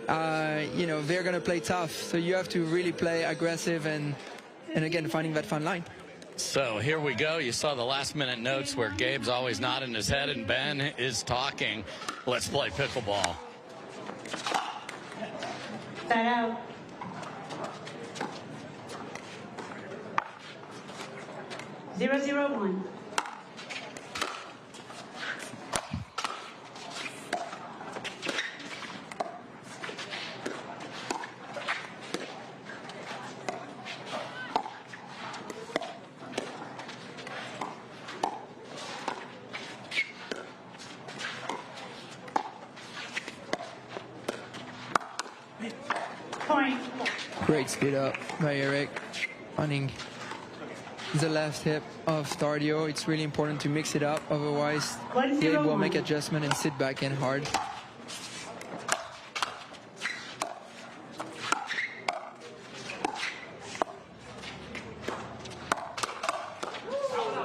you know, they're going to play tough. So you have to really play aggressive and again, finding that fun line. So here we go. You saw the last-minute notes where Gabe's always nodding his head and Ben is talking. Let's play pickleball. Set out. Zero, zero, one. Point. Great speed up by Eric, finding the left hip of Tardio. It's really important to mix it up, otherwise Gabe will make adjustment and sit back in hard.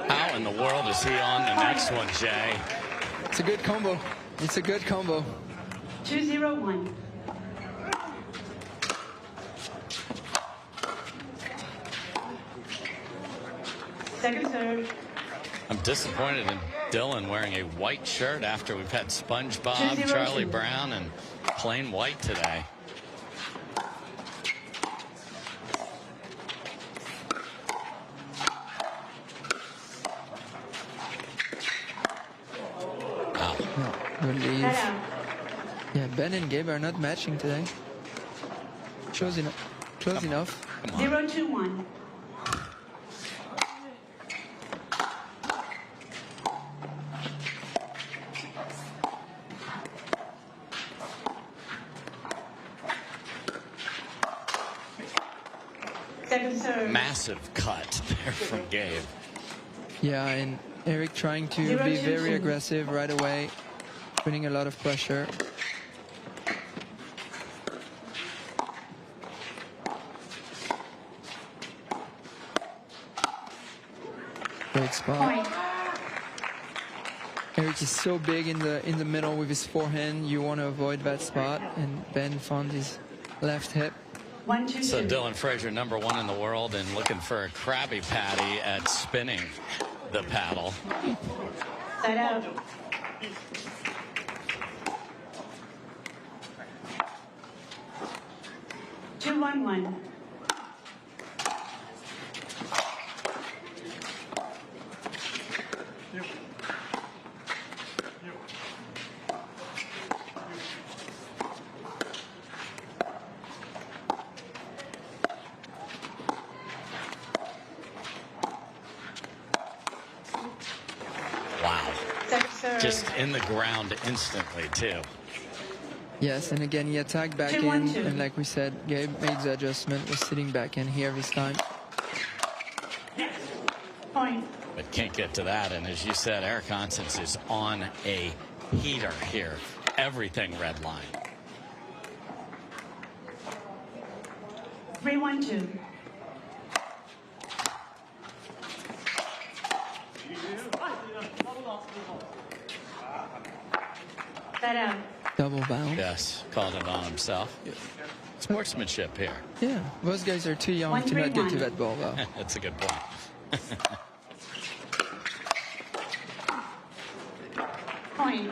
How in the world is he on the next one, Jay? It's a good combo. It's a good combo. 2-0-1. Second serve. I'm disappointed in Dylan wearing a white shirt after we've had SpongeBob, Charlie Brown, and plain white today. Wow. Yeah, Ben and Gabe are not matching today. Close enough. Close enough. 0-2-1. Massive cut there from Gabe. Yeah, and Eric trying to be very aggressive right away, putting a lot of pressure. Great spot. Eric is so big in the middle with his forehand. You want to avoid that spot, and Ben found his left hip. So Dylan Frazier, #1 in the world, and looking for a Krabby Patty at spinning the paddle. Set out. Two, one, one. Just in the ground instantly, too. Yes, and again, he attacked back in, and like we said, Gabe made the adjustment, was sitting back in here this time. Point. But can't get to that, and as you said, Eric Oncins is on a heater here. Everything red line. 3-1-2. Out. Double bound. Yes, called it on himself. Sportsmanship here. Yeah, those guys are too young to not get to that ball, though. That's a good point. Point.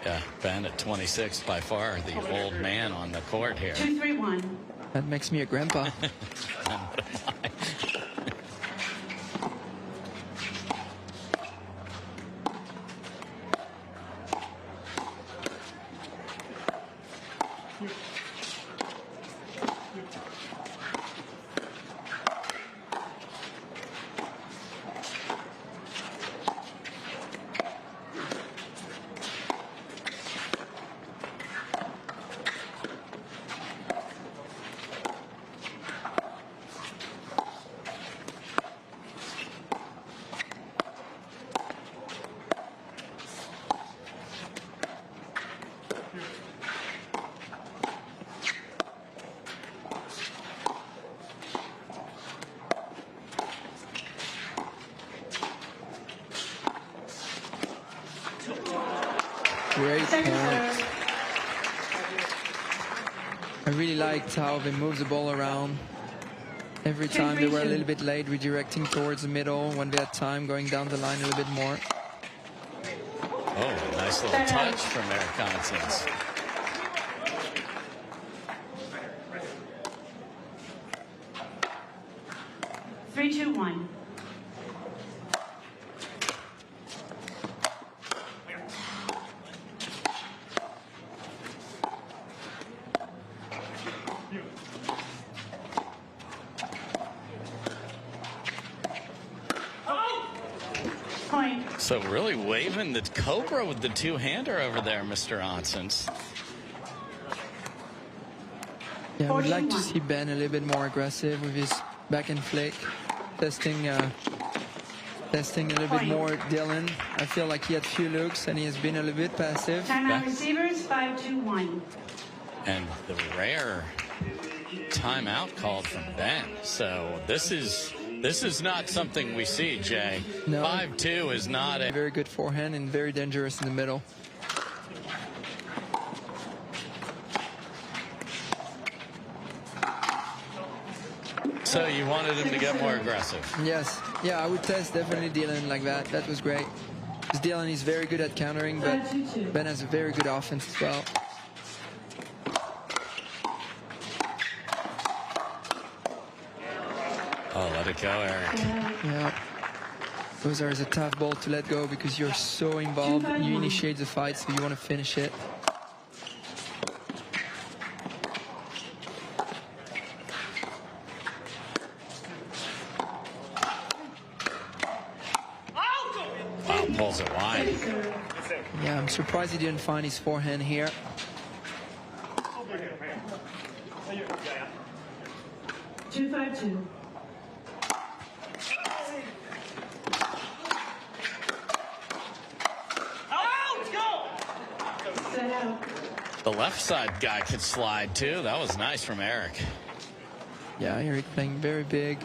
Yeah, Ben at 26, by far the old man on the court here. 2-3-1. That makes me a grandpa. Great point. I really liked how they moved the ball around. Every time they were a little bit late, redirecting towards the middle. When they had time, going down the line a little bit more. Oh, nice little touch from Eric Oncins. Three, two, one. So really waving the Cobra with the two-hander over there, Mr. Oncins. Yeah, I would like to see Ben a little bit more aggressive with his backhand flick. Testing a little bit more Dylan. I feel like he had few looks and he has been a little bit passive. Timeout receivers, 5-2-1. And the rare timeout called from Ben. So this is not something we see, Jay. No. 5-2 is not a very good forehand and very dangerous in the middle. So you wanted him to get more aggressive? Yes. Yeah, I would test definitely Dylan like that. That was great. Because Dylan is very good at countering, but Ben has a very good offense as well. Oh, let it go, Eric. Yeah. Those are a tough ball to let go because you're so involved. You initiate the fight, so you want to finish it. Wow, pulls it wide. Yeah, I'm surprised he didn't find his forehand here. Two, 5-2. The left side guy could slide too. That was nice from Eric. Yeah, Eric playing very big.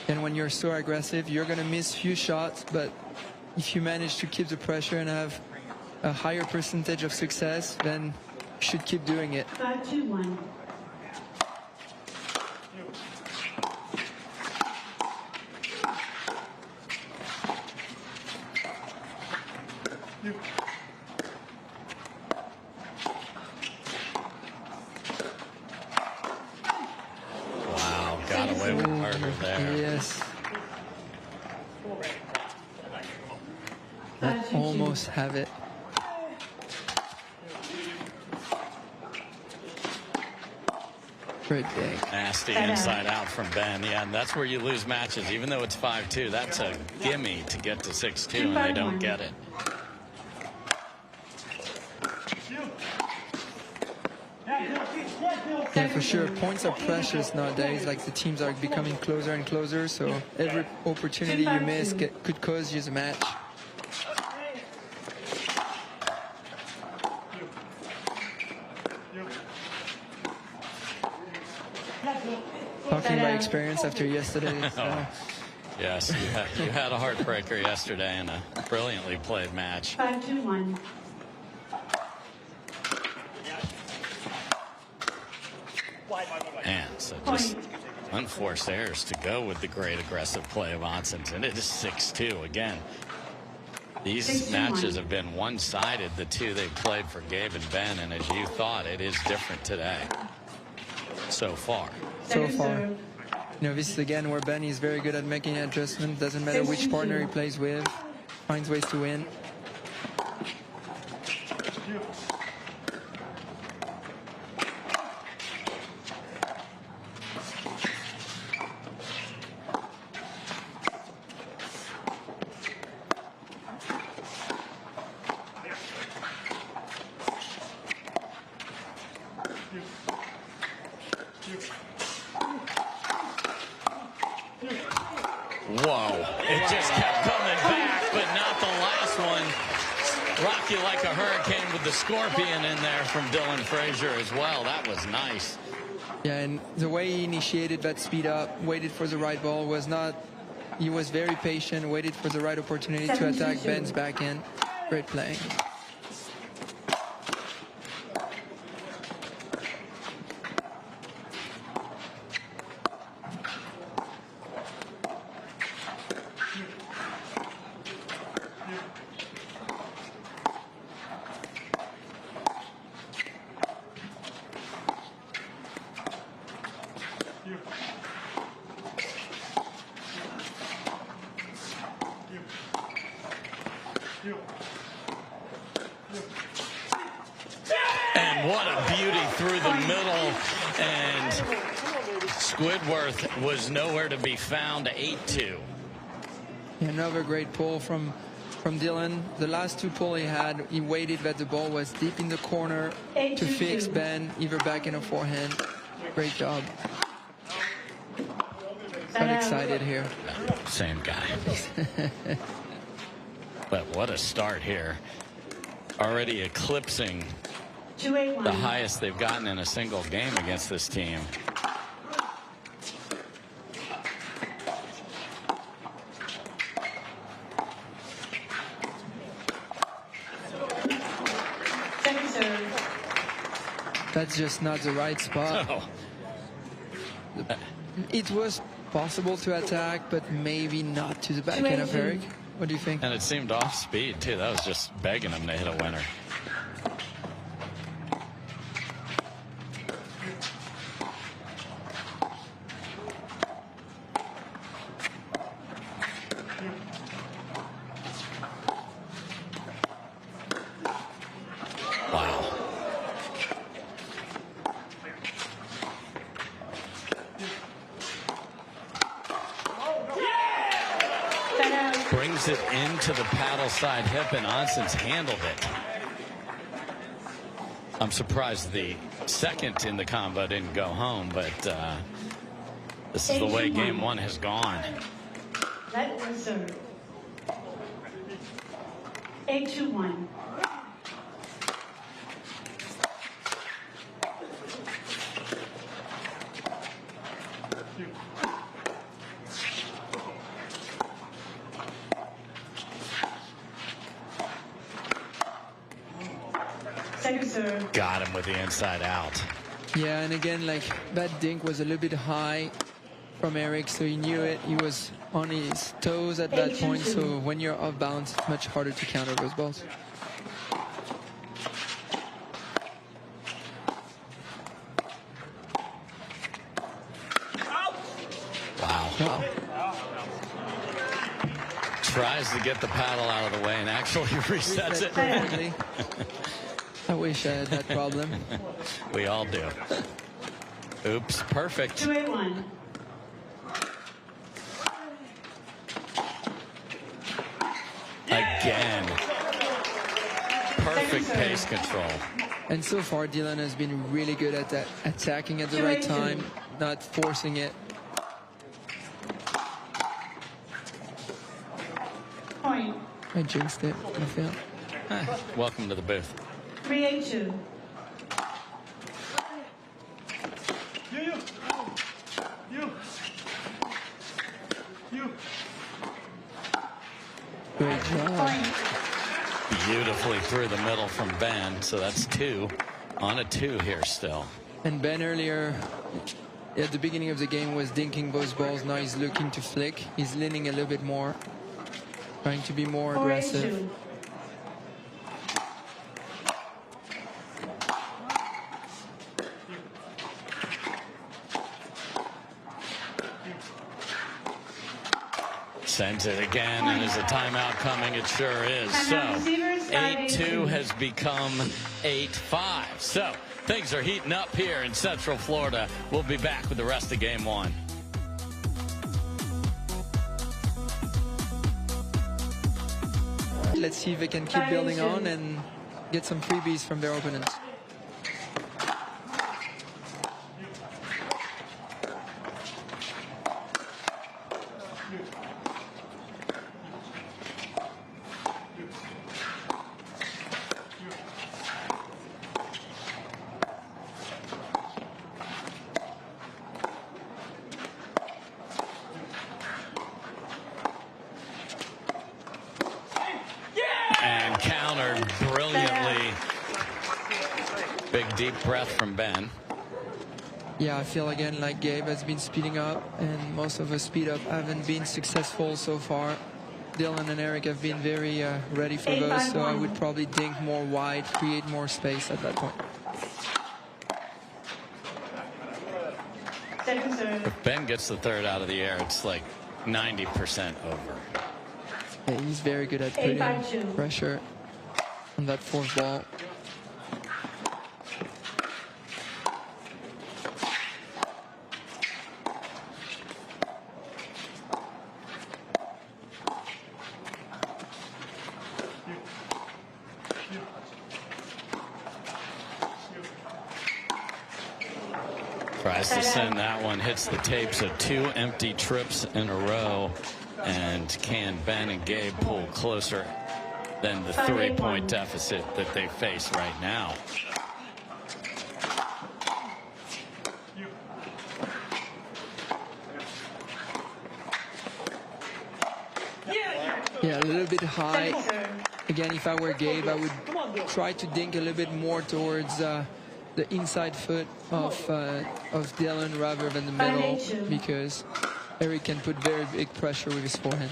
And when you're so aggressive, you're going to miss few shots. But if you manage to keep the pressure and have a higher percentage of success, then you should keep doing it. 5-2-1. Wow, got away with murder there. Yes. That almost have it. Great big. Nasty inside out from Ben. Yeah, and that's where you lose matches. Even though it's 5-2, that's a gimme to get to 6-2, and they don't get it. Yeah, for sure. Points are precious nowadays. Like the teams are becoming closer and closer, so every opportunity you miss could cause you the match. Talking by experience after yesterday. So. Yes, you had a heartbreaker yesterday in a brilliantly played match. 5-2-1. And so just unforced errors to go with the great aggressive play of Oncins. And it is 6-2 again. These matches have been one-sided, the two they've played for Gabe and Ben, and as you thought, it is different today. So far. So far. You know, this is again where Ben is very good at making adjustments. Doesn't matter which partner he plays with, finds ways to win. Whoa. It just kept coming back, but not the last one. Rock you like a hurricane with the scorpion in there from Dylan Frazier as well. That was nice. Yeah, and the way he initiated that speed up, waited for the right ball, was not... He was very patient, waited for the right opportunity to attack Ben's backhand. Great playing. And what a beauty through the middle. And Squidworth was nowhere to be found. 8-2. Another great pull from Dylan. The last two pull he had, he waited that the ball was deep in the corner to fix Ben, either backhand or forehand. Great job. Got excited here. Same guy. But what a start here. Already eclipsing the highest they've gotten in a single game against this team. That's just not the right spot. Oh. It was possible to attack, but maybe not to the backhand of Eric. What do you think? And it seemed off speed, too. That was just begging him to hit a winner. Wow. Brings it into the paddle side hip, and Oncins handled it. I'm surprised the second in the combo didn't go home, but this is the way game one has gone. That was served. 8-1. Got him with the inside out. Yeah, and again, like that dink was a little bit high from Eric, so he knew it. He was on his toes at that point, so when you're off balance, it's much harder to counter those balls. Wow. Tries to get the paddle out of the way and actually resets it perfectly. I wish I had that problem. We all do. Oops, perfect. 2-1. Again. Perfect pace control. And so far, Dylan has been really good at that, attacking at the right time, not forcing it. Point. I jinxed it. I failed. Welcome to the booth. 3-2. Great job. Beautifully through the middle from Ben, so that's 2 on a 2 here still. And Ben earlier, at the beginning of the game, was dinking those balls. Now he's looking to flick. He's leaning a little bit more, trying to be more aggressive. Sends it again, and is a timeout coming? It sure is. So 8-2 has become 8-5. So things are heating up here in Central Florida. We'll be back with the rest of game one. Let's see if they can keep building on and get some freebies from their opponents. And countered brilliantly. Big deep breath from Ben. Yeah, I feel again like Gabe has been speeding up, and most of the speed up haven't been successful so far. Dylan and Eric have been very ready for those, so I would probably dink more wide, create more space at that point. If Ben gets the third out of the air, it's like 90% over. Yeah, he's very good at putting 8-5-2. pressure on that fourth ball. Tries to send that one, hits the tapes of 2 empty trips in a row. And can Ben and Gabe pull closer than the 3-point deficit that they face right now? Yeah, a little bit high. Again, if I were Gabe, I would try to dink a little bit more towards the inside foot of Dylan rather than the middle, because Eric can put very big pressure with his forehand.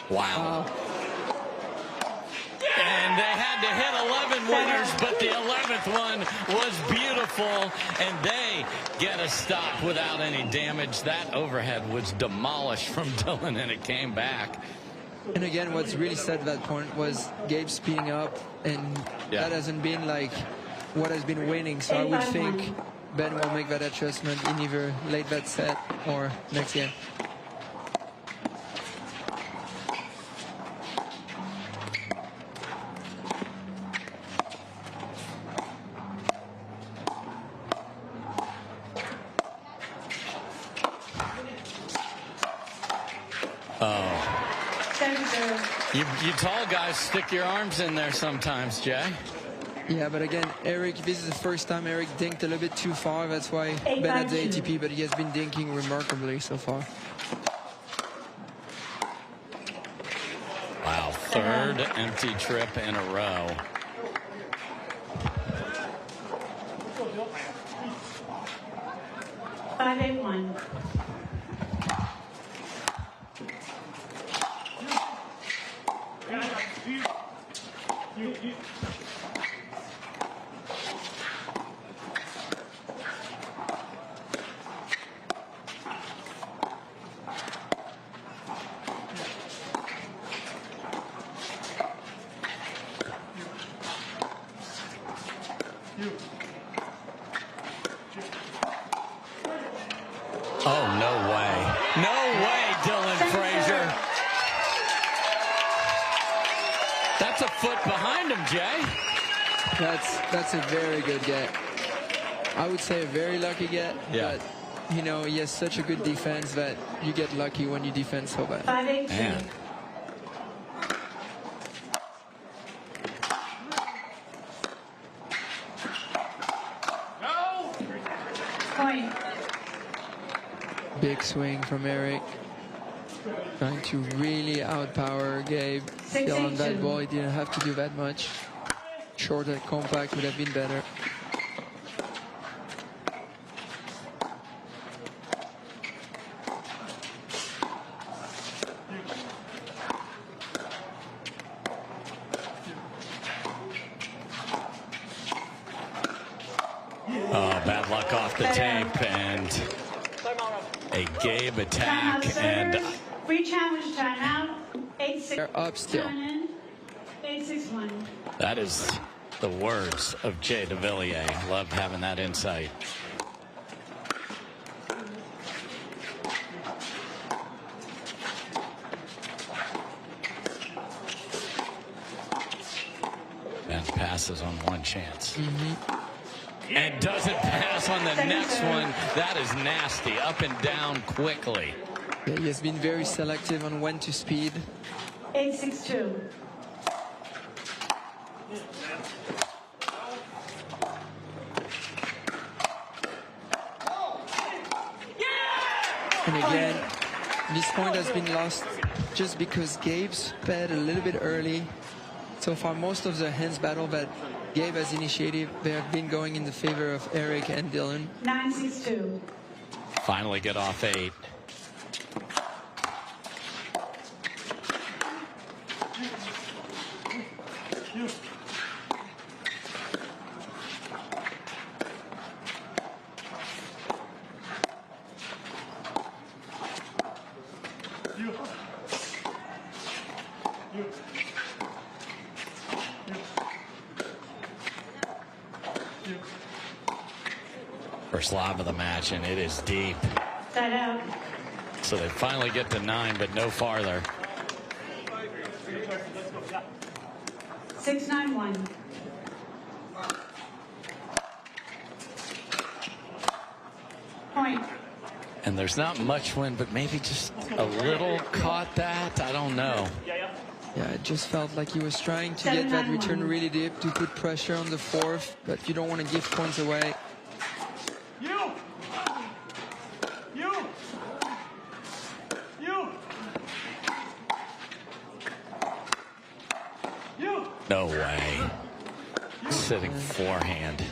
Wow. And they had to hit 11 winners, but the 11th one was beautiful, and they get a stop without any damage. That overhead was demolished from Dylan, and it came back. And again, what's really sad at that point was Gabe speeding up, and that hasn't been like what has been winning. So I would think Ben will make that adjustment in either late that set or next game. You tall guys stick your arms in there sometimes, Jay. Yeah, but again, Eric, this is the first time Eric dinked a little bit too far. That's why Ben had the ATP, but he has been dinking remarkably so far. Wow, 3rd empty trip in a row. Five, 8-1. Oh, no way. No way, Dylan Frazier. That's a foot behind him, Jay. That's a very good get. I would say a very lucky get. Yeah. But, you know, he has such a good defense that you get lucky when you defend so bad. 5-8-2. Man. Point. Big swing from Eric. Trying to really outpower Gabe. Still on that ball, he didn't have to do that much. Short and compact would have been better. Oh, bad luck off the tape, and a Gabe attack, and Free challenge timeout. 8-6. They're up still. 8-6-1. that is the words of Jay DeVilliers. Love having that insight. And passes on one chance. And doesn't pass on the next one. That is nasty. Up and down quickly. Yeah, he has been very selective on when to speed. 8-6-2. And again, this point has been lost just because Gabe sped a little bit early. So far, most of the hands battle that Gabe has initiative. They have been going in the favor of Eric and Dylan. 9-6-2. Finally get off 8. First lob of the match, and it is deep. Side out. So they finally get to 9, but no farther. 6-9-1. Point. And there's not much wind, but maybe just a little caught that. I don't know. Yeah, it just felt like he was trying to get that return really deep to put pressure on the fourth, but you don't want to give points away. No way. Sitting forehand.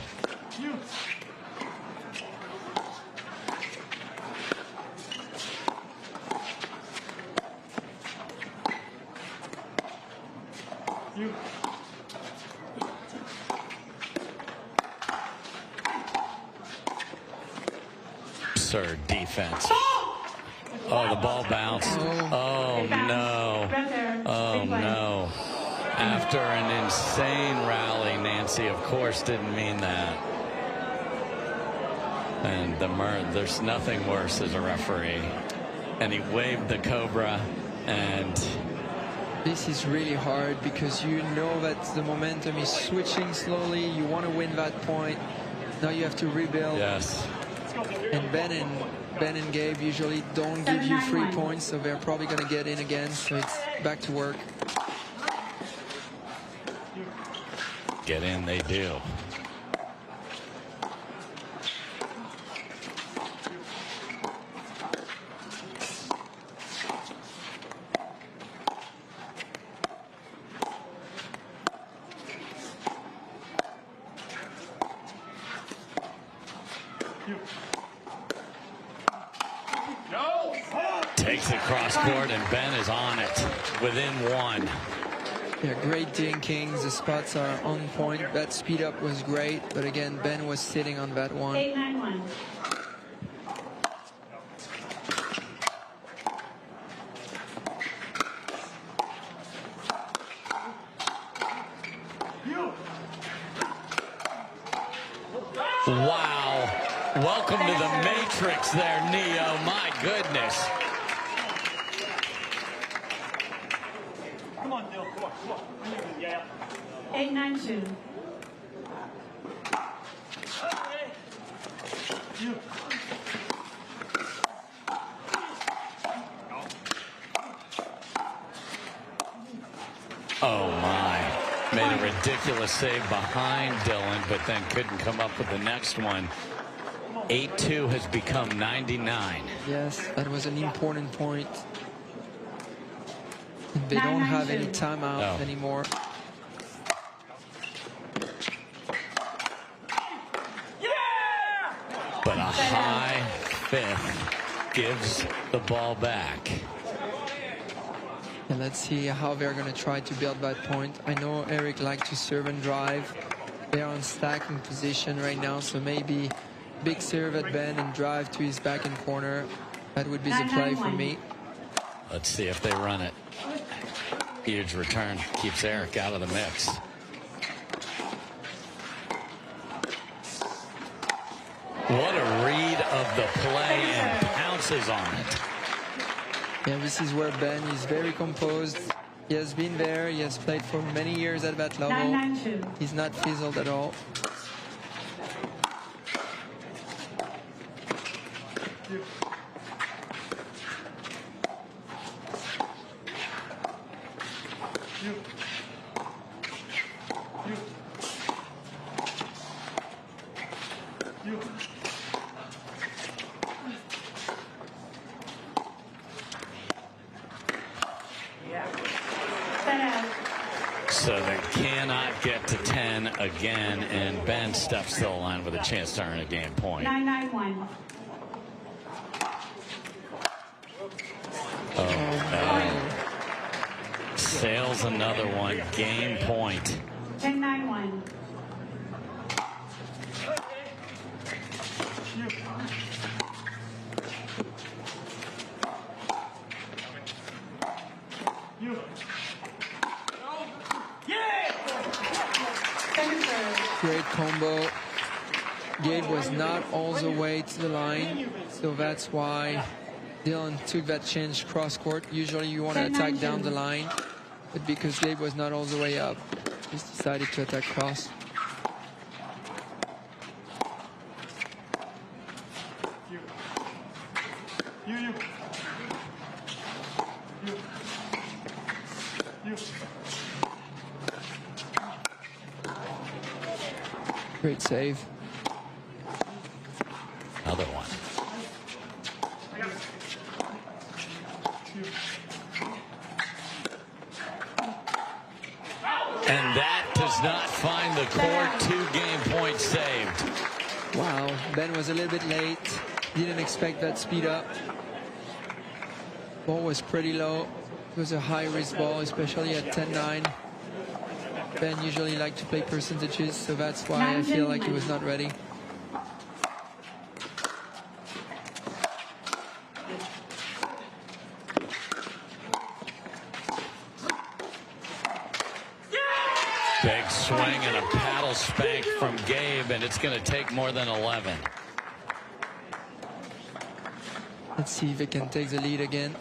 Absurd defense. Oh, the ball bounced. Oh, no. Oh, no. After an insane rally, Nancy, of course, didn't mean that. And there's nothing worse as a referee. And he waved the Cobra, and this is really hard because you know that the momentum is switching slowly. You want to win that point. Now you have to rebuild. yes. And Ben and Gabe usually don't give you 3 points, so they're probably going to get in again. So it's back to work. Get in, they do. Takes it cross court, and Ben is on it within 1. Yeah, great dinking. The spots are on point. That speed up was great, but again, Ben was sitting on that one. 8-9-1. Wow. Welcome to the Matrix there, Neo. My goodness. Come on, Dill. Come on. Yeah. 8-9-2. Oh, my. Made a ridiculous save behind Dylan, but then couldn't come up with the next one. 8-2 has become 99. Yes, that was an important point. They don't have any timeout anymore. But a high fifth gives the ball back. And let's see how they're going to try to build that point. I know Eric likes to serve and drive. They're on stacking position right now, so maybe big serve at Ben and drive to his back end corner. That would be the play for me. Let's see if they run it. Huge return. Keeps Eric out of the mix. What a read of the play, and pounces on it. Yeah, this is where Ben is very composed. He has been there. He has played for many years at that level. 9-9-2. He's not fizzled at all. So they cannot get to 10 again, and Ben steps to the line with a chance to earn a game point. 9-9-1. Oh, no. Sails another one. Game point. 10-9-1. Great combo. Gabe was not all the way to the line, so that's why Dylan took that change cross court. Usually you want to attack down the line, but because Gabe was not all the way up, he's decided to attack cross. Great save. Another one. And that does not find the court. 2 game points saved. Wow, Ben was a little bit late. Didn't expect that speed up. Ball was pretty low. It was a high risk ball, especially at 10-9. Ben usually likes to play percentages, so that's why I feel like he was not ready. Big swing and a paddle spank from Gabe, and it's going to take more than 11. Let's see if it can take the lead again.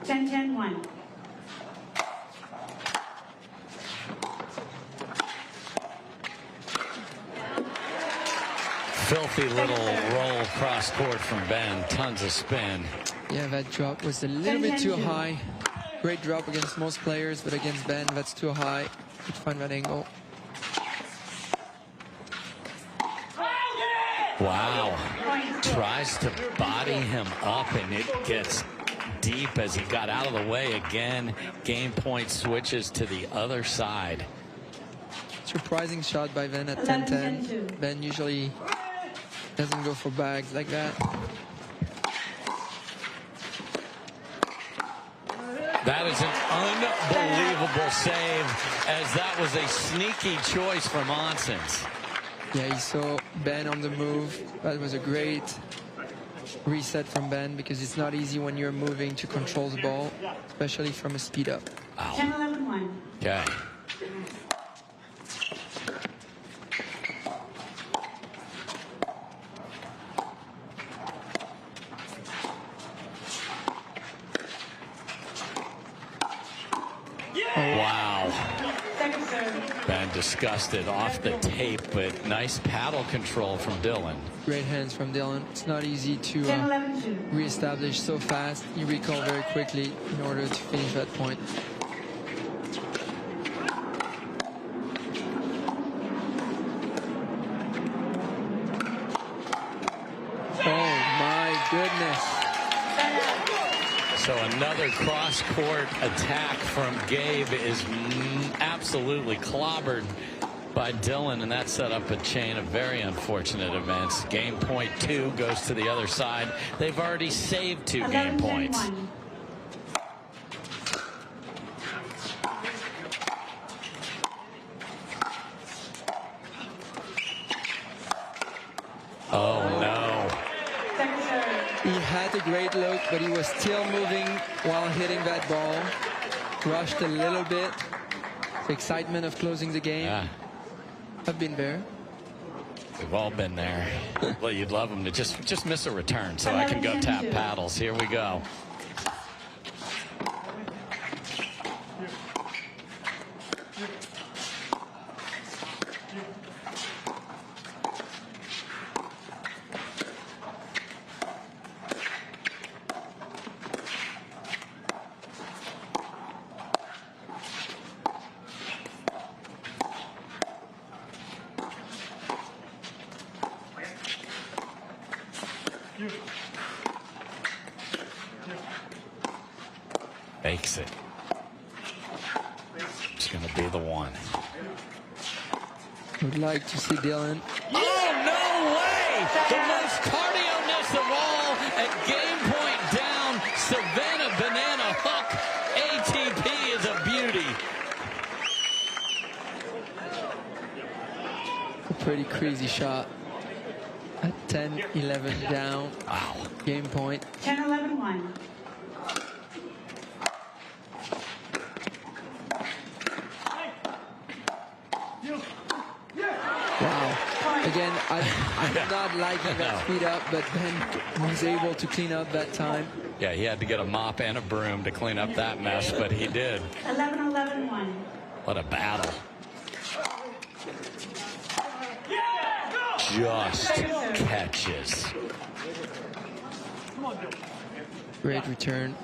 10-10-1. Filthy little roll cross court from Ben. Tons of spin. Yeah, that drop was a little bit too high. Great drop against most players, but against Ben, that's too high. Could find that angle. Wow. Tries to body him up, and it gets deep as he got out of the way again. Game point switches to the other side. Surprising shot by Ben at 10-10. Ben usually doesn't go for bags like that. That is an unbelievable save, as that was a sneaky choice from Oncins. Yeah, he saw Ben on the move. That was a great reset from Ben, because it's not easy when you're moving to control the ball, especially from a speed up. 10-11-1. Okay. Wow. Ben disgusted off the tape, but nice paddle control from Dylan. Great hands from Dylan. It's not easy to 10-11-2. reestablish so fast. He recalled very quickly in order to finish that point. Oh my goodness. So another cross-court attack from Gabe is absolutely clobbered by Dylan, and that set up a chain of very unfortunate events. Game point 2 goes to the other side. They've already saved 2 game points. 11-10-1. Oh, no. He had a great look, but he was still moving while hitting that ball. Rushed a little bit. The excitement of closing the game. Yeah. I've been there. We've all been there. Well, you'd love them to just miss a return so I can go tap paddles. Here we go. Makes it. going to be the one. Would like to see Dylan. Oh, no way! The most cardio-ness of all at game point down. Savannah Banana Hook. ATP is a beauty. A pretty crazy shot. At 10-11 down. Wow. Game point. 10-11-1. Wow. Again, I'm not liking that speed up, but Ben was able to clean up that time. Yeah, he had to get a mop and a broom to clean up that mess, but he did. 11-11-1. What a battle. Just catches. Great return.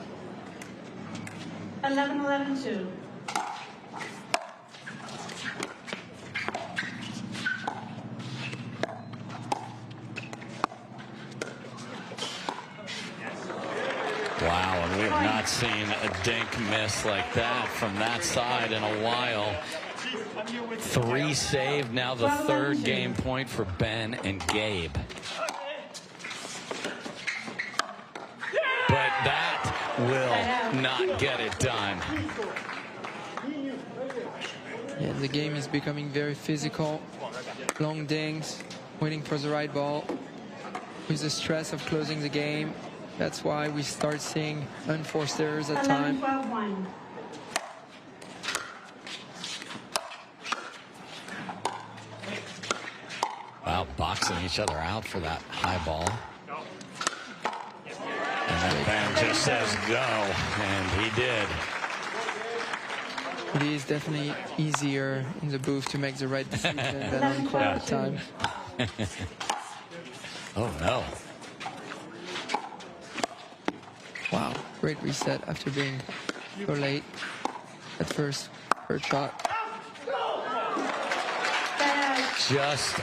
11-11-2. Wow, and we have not seen a dink miss like that from that side in a while. 3 saved, now the 3rd game point for Ben and Gabe. But that will not get it done. Yeah, the game is becoming very physical. Long dings, waiting for the right ball. With the stress of closing the game, that's why we start seeing unforced errors at times. 11-12-1. Wow, boxing each other out for that high ball. And then Ben just says go, and he did. It is definitely easier in the booth to make the right decision than on court at times. Oh, no. Wow, great reset after being so late at first shot. Just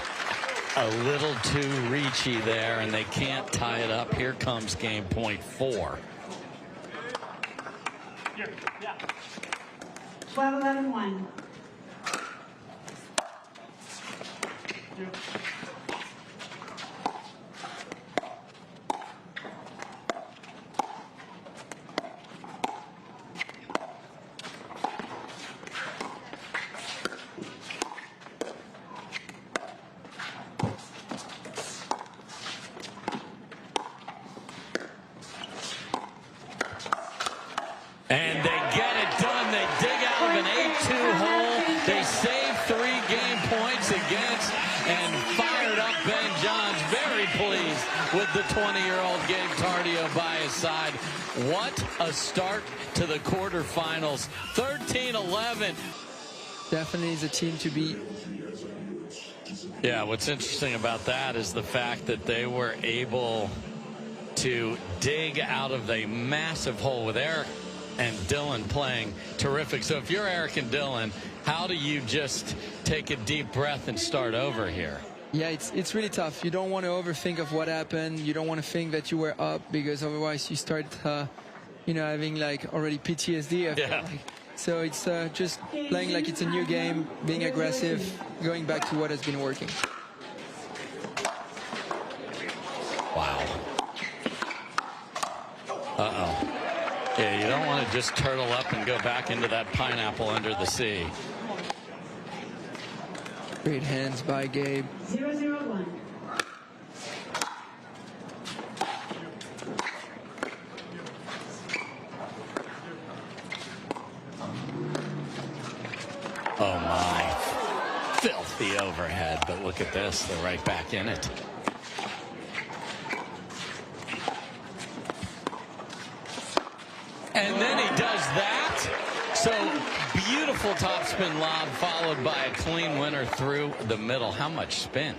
a little too reachy there, and they can't tie it up. Here comes game point 4. 12-11-1. And they get it done. They dig out of an 8-2 hole. They save 3 game points against and fired up Ben Johns. Very pleased with the 20-year-old Gabe Tardio by his side. What a start to the quarterfinals. 13-11. Definitely the team to beat. Yeah, what's interesting about that is the fact that they were able to dig out of a massive hole with Eric and Dylan playing terrific. So if you're Eric and Dylan, how do you just take a deep breath and start over here? Yeah, it's really tough. You don't want to overthink of what happened. You don't want to think that you were up, because otherwise you start, having like already PTSD. Yeah. So it's just playing like it's a new game, being aggressive, going back to what has been working. Wow. Uh-oh. Yeah, you don't want to just turtle up and go back into that pineapple under the sea. Great hands by Gabe. 0-0-1. Oh, my. Filthy overhead, but look at this. They're right back in it. And then he does that. So beautiful topspin lob followed by a clean winner through the middle. How much spin?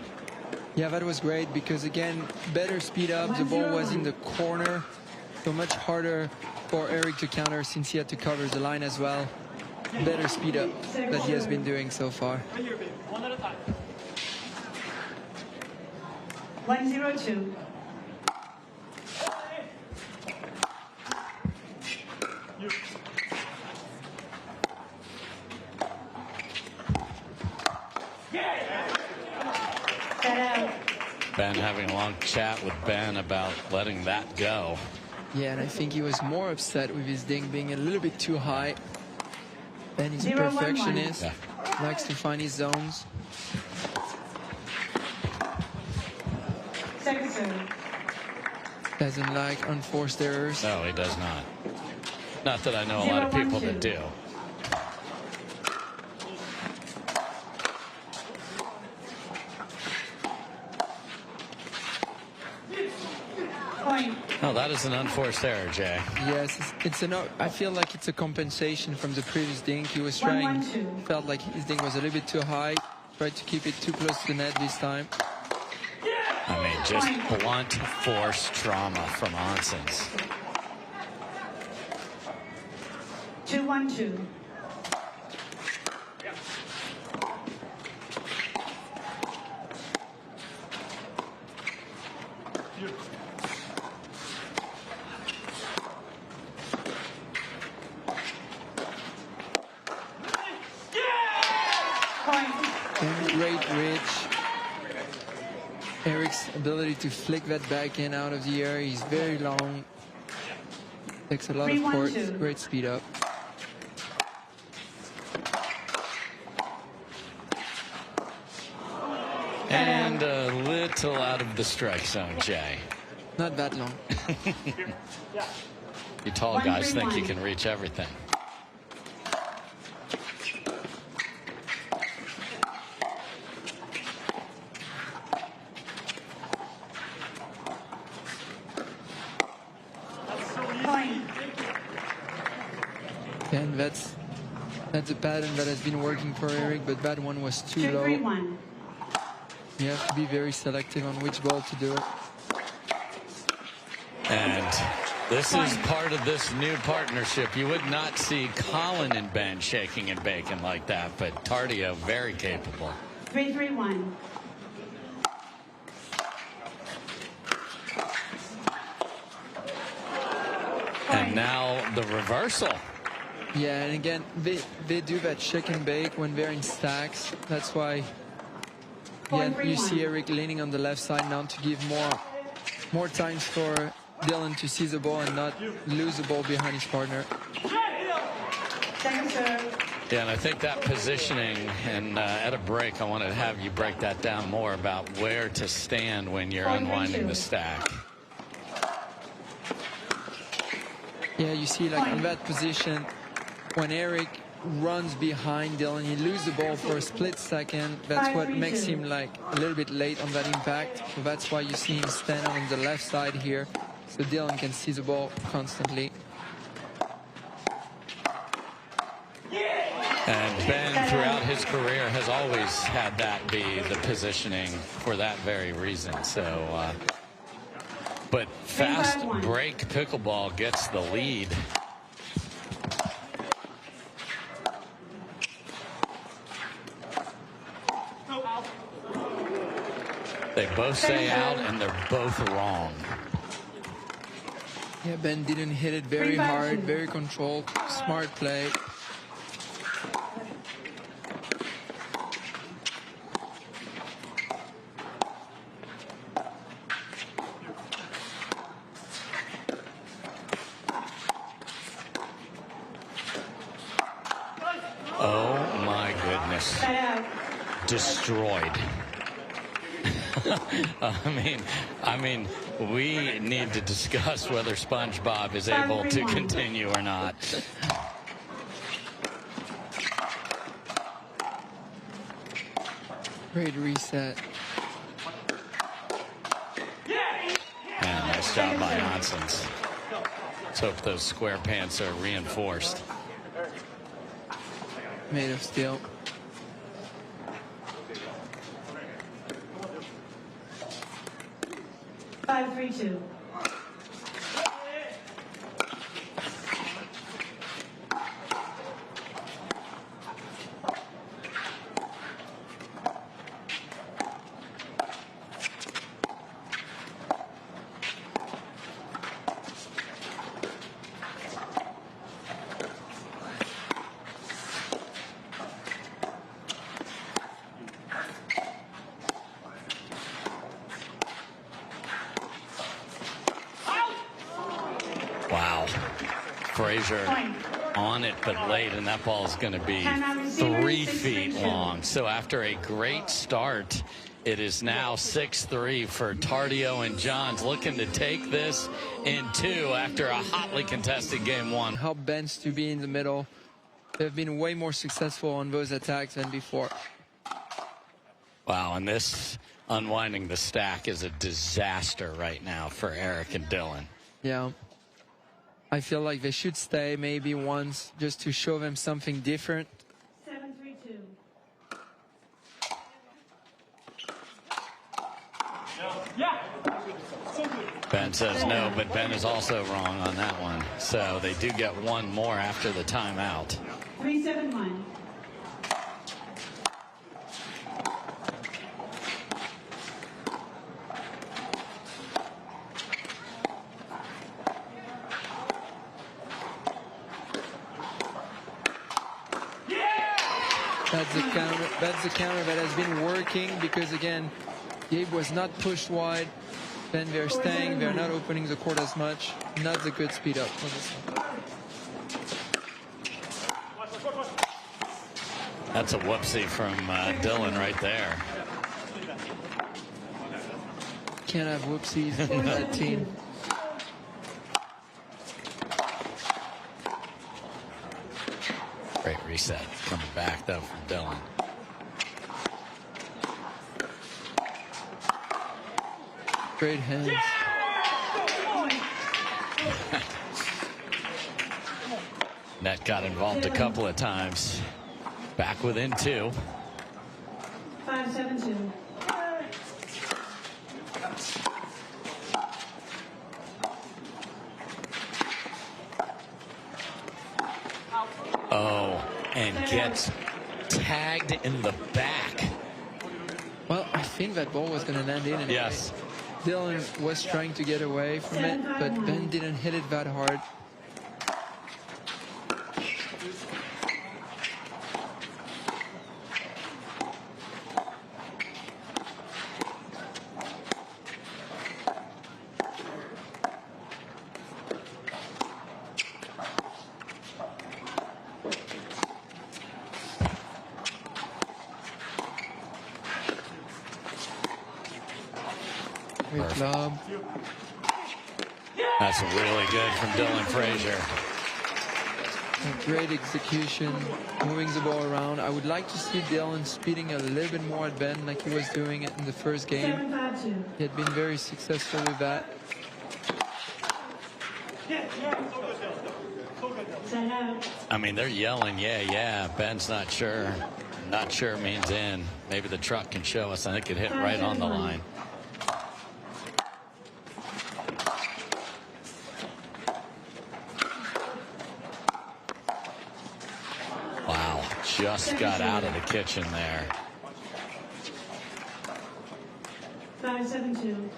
Yeah, that was great because, again, better speed up. The ball was in the corner, so much harder for Eric to counter since he had to cover the line as well. Better speed up that he has been doing so far. 1-0-2. Ben having a long chat with Ben about letting that go. Yeah, and I think he was more upset with his ding being a little bit too high. Ben is a 0-1-1. perfectionist, Yeah. likes to find his zones. Second serve. Doesn't like unforced errors. No, he does not. Not that I know a lot of people that do. Point. No, that is an unforced error, Jay. Yes, I feel like it's a compensation from the previous dink. He was trying, 1-1-2. felt like his dink was a little bit too high. Tried to keep it too close to the net this time. I mean, just blunt force trauma from Oncins. 2-1-2. Point. And great reach. Eric's ability to flick that back in out of the air. He's very long. Takes a lot of 3-1-2. courts. Great speed up. And a little out of the strike zone, Jay. Not that long. You tall guys think you 1-3-1. can reach everything. Point. And that's a pattern that has been working for Eric, but that one was too low. 2-3-1. You have to be very selective on which ball to do it. And this is part of this new partnership. You would not see Colin and Ben shaking and baking like that, but Tardio very capable. 3-3-1. And now the reversal. Yeah, and again, they do that shake and bake when they're in stacks. That's why you see Eric leaning on the left side now to give more times for Dylan to seize the ball and not lose the ball behind his partner. Second serve. Yeah, and I think that positioning, and at a break, I want to have you break that down more about where to stand when you're unwinding the stack. Yeah, you see, like in that position, when Eric runs behind Dylan, he loses the ball for a split second. That's what makes him like a little bit late on that impact. So that's why you see him stand on the left side here, so Dylan can seize the ball constantly. And Ben, throughout his career, has always had that be the positioning for that very reason. So, but fast break pickleball gets the lead. They both say out, and they're both wrong. Yeah, Ben didn't hit it very hard, very controlled, smart play. Oh my goodness. Destroyed. I mean, we need to discuss whether SpongeBob is able to continue or not. Great reset. And nice job by Oncins. Let's hope those square pants are reinforced. Made of steel. Five, 3-2. Wow. Frazier on it, but late, and that ball is going to be 3 feet long. So after a great start, it is now 6-3 for Tardio and Johns, looking to take this in 2 after a hotly contested game 1. Help Benz to be in the middle. They've been way more successful on those attacks than before. Wow, and this unwinding the stack is a disaster right now for Eric and Dylan. Yeah. I feel like they should stay maybe once just to show them something different. 7-3-2. Ben says no, but Ben is also wrong on that one. So they do get one more after the timeout. 3-7-1. That's the counter that has been working because, again, Gabe was not pushed wide. Then they're staying. They're not opening the court as much. Not the good speed up on this one. That's a whoopsie from Dylan right there. Can't have whoopsies on that team. Great reset coming back, though, from Dylan. Great hands. Net got involved a couple of times. Back within 2. 5-7-2. Oh, and gets tagged in the back. Well, I think that ball was going to land in. Anyway. Yes. Dylan was trying to get away from it, but Ben didn't hit it that hard. Great club. That's really good from Dylan Frazier. A great execution, moving the ball around. I would like to see Dylan speeding a little bit more at Ben like he was doing it in the first game. 7-5-2. He had been very successful with that. Set out. I mean, they're yelling, yeah. Ben's not sure. Not sure means in. Maybe the truck can show us. I think it hit right on the line. Wow, just got out of the kitchen there. 5-7-2.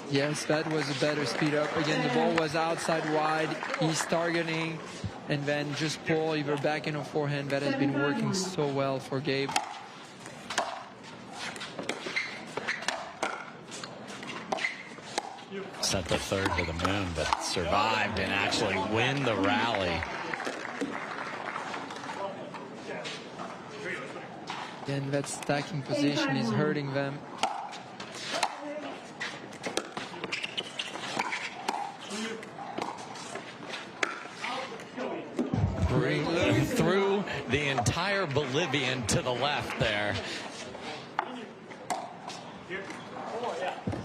Yes, that was a better speed up. Again, the ball was outside wide. He's targeting and then just pull either backhand or forehand. That has been working so well for Gabe. Sent the third to the moon, but survived and actually win the rally. Again, that stacking position is hurting them. Through the entire Bolivian to the left there.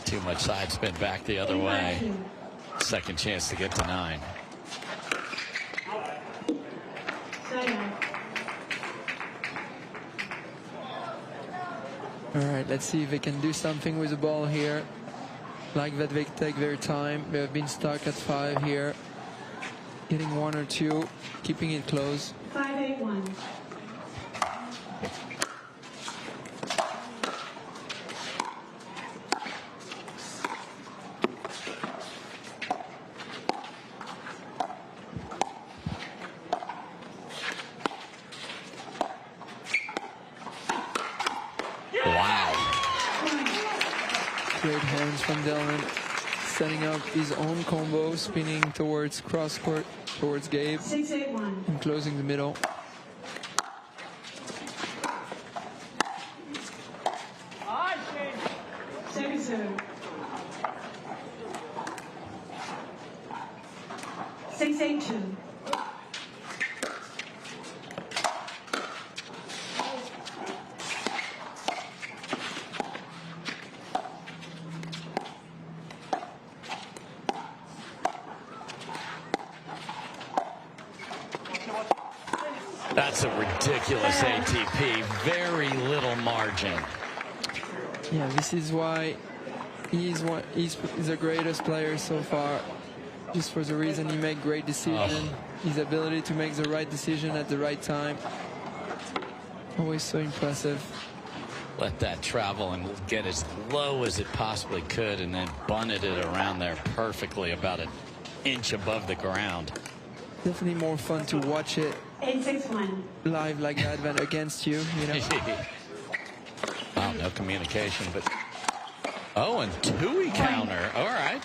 Too much side spin back the other way. Second chance to get to 9. All right, let's see if they can do something with the ball here. Like that they take their time. They have been stuck at 5 here. Getting 1 or 2, keeping it close. 5-8-1. Great hands from Dylan, setting up his own combo, spinning towards cross court, towards Gabe, 6-8-1. and closing the middle. Second serve. 6-8-2. That's a ridiculous ATP. Very little margin. Yeah, this is why he's the greatest player so far. Just for the reason he makes great decisions, his ability to make the right decision at the right time. Always so impressive. Let that travel and get as low as it possibly could, and then bunted it around there perfectly, about an inch above the ground. Definitely more fun to watch it 8-6-1. live like that than against you, you know. Wow, no communication, but and two-way counter. All right.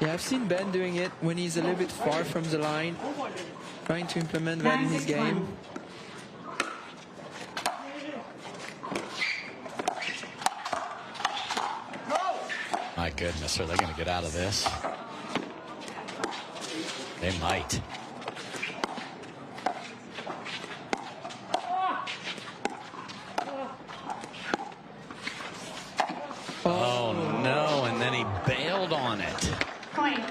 Yeah, I've seen Ben doing it when he's a little bit far from the line, trying to implement that in his game. My goodness, are they going to get out of this? They might. Oh no, and then he bailed on it. Point.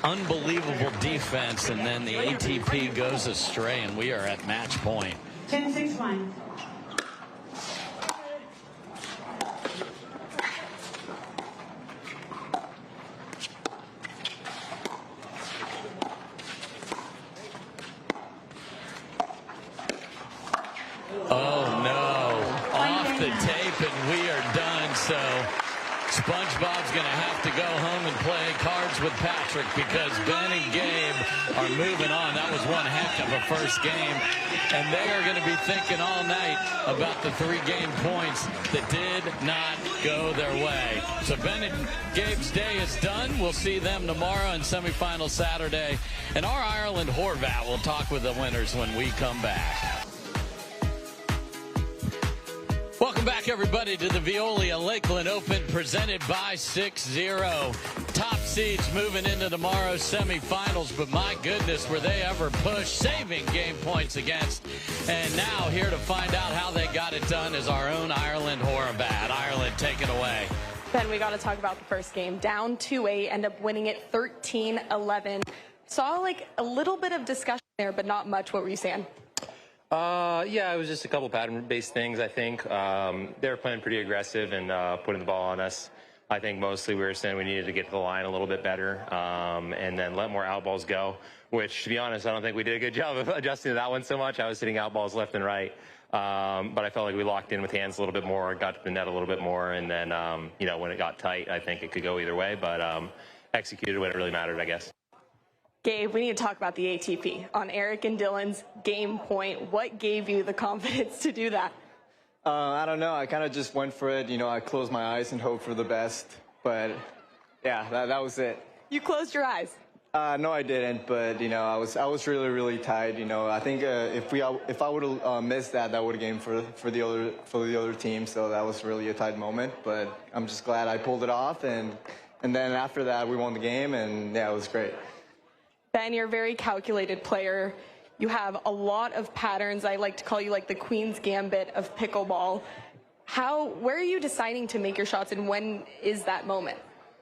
Unbelievable defense, and then the ATP goes astray, and we are at match point. 10-6-1. Oh no, off the tape, and we are done. So SpongeBob's going to have to go home and play cards with Patrick, because Ben and Gabe are moving on. That was one heck of a first game, and they are going to be thinking all night about the 3-game points that did not go their way. So Ben and Gabe's day is done. We'll see them tomorrow in semifinal Saturday, and our Ireland Horvat will talk with the winners when we come back. Welcome back, everybody, to the Veolia Lakeland Open, presented by 6-0. Top seeds moving into tomorrow's semifinals, but my goodness, were they ever pushed, saving game points against. And now here to find out how they got it done is our own Ireland Horvat. Ireland, take it away. Ben, we got to talk about the first game. Down 2-8, end up winning it 13-11. Saw like a little bit of discussion there, but not much. What were you saying? Yeah, it was just a couple pattern-based things, I think. They were playing pretty aggressive and putting the ball on us. I think mostly we were saying we needed to get to the line a little bit better and then let more outballs go, which, to be honest, I don't think we did a good job of adjusting to that one so much. I was hitting outballs left and right. But I felt like we locked in with hands a little bit more, got to the net a little bit more, and then, you know, when it got tight, I think it could go either way, but executed when it really mattered, I guess. Gabe, we need to talk about the ATP. On Eric and Dylan's game point, what gave you the confidence to do that? I don't know. I kind of just went for it. You know, I closed my eyes and hoped for the best. But, yeah, that was it. You closed your eyes. No, I didn't. But, you know, I was really, really tight. You know, I think if I would have missed that would have game for the other team. So that was really a tight moment. But I'm just glad I pulled it off. And then after that, we won the game. And, yeah, it was great. Ben, you're a very calculated player. You have a lot of patterns. I like to call you like the Queen's Gambit of pickleball. Where are you deciding to make your shots, and when is that moment?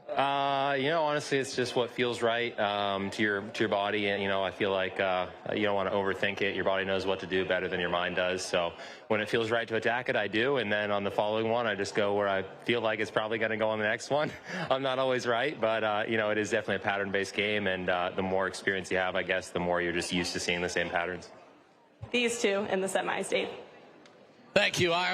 You know, honestly, it's just what feels right to your body, and you know, I feel like you don't want to overthink it. Your body knows what to do better than your mind does. So when it feels right to attack it, I do, and then on the following one, I just go where I feel like it's probably going to go on the next one. I'm not always right, but you know, it is definitely a pattern-based game, and the more experience you have, I guess, the more you're just used to seeing the same patterns. These two in the semis, Dave. Thank you, Ireland.